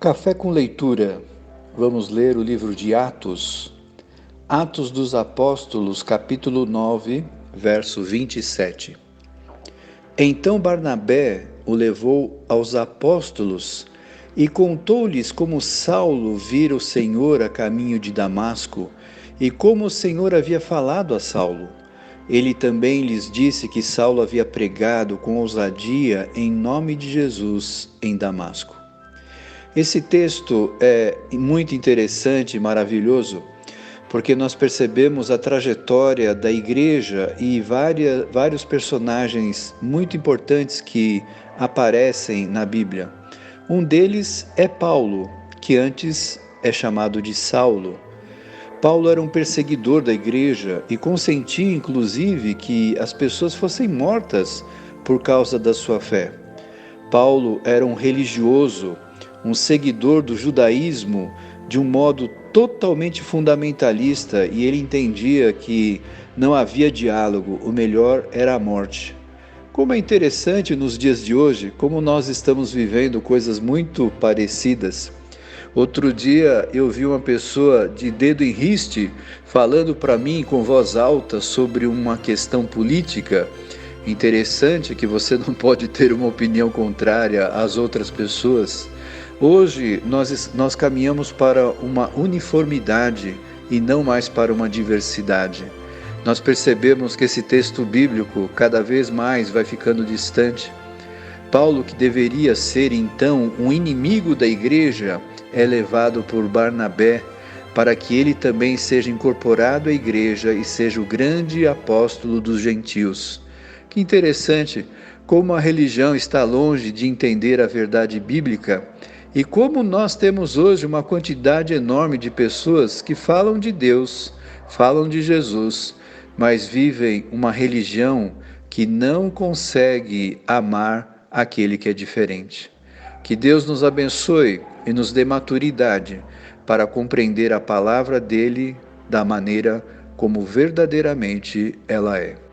Café com leitura. Vamos ler o livro de Atos. Atos dos Apóstolos, capítulo 9, verso 27. Então Barnabé o levou aos apóstolos e contou-lhes como Saulo vira o Senhor a caminho de Damasco e como o Senhor havia falado a Saulo. Ele também lhes disse que Saulo havia pregado com ousadia em nome de Jesus em Damasco. Esse texto é muito interessante e maravilhoso, porque nós percebemos a trajetória da igreja e vários personagens muito importantes que aparecem na Bíblia. Um deles é Paulo, que antes é chamado de Saulo. Paulo era um perseguidor da igreja e consentia, inclusive, que as pessoas fossem mortas por causa da sua fé. Paulo era um religioso, um seguidor do judaísmo de um modo totalmente fundamentalista, e ele entendia que não havia diálogo, o melhor era a morte. Como é interessante nos dias de hoje, como nós estamos vivendo coisas muito parecidas. Outro dia eu vi uma pessoa de dedo em riste falando para mim com voz alta sobre uma questão política. Interessante que você não pode ter uma opinião contrária às outras pessoas. Hoje nós caminhamos para uma uniformidade e não mais para uma diversidade. Nós percebemos que esse texto bíblico cada vez mais vai ficando distante. Paulo, que deveria ser então um inimigo da igreja, é levado por Barnabé para que ele também seja incorporado à igreja e seja o grande apóstolo dos gentios. Que interessante como a religião está longe de entender a verdade bíblica e como nós temos hoje uma quantidade enorme de pessoas que falam de Deus, falam de Jesus, mas vivem uma religião que não consegue amar aquele que é diferente. Que Deus nos abençoe e nos dê maturidade para compreender a palavra dele da maneira como verdadeiramente ela é.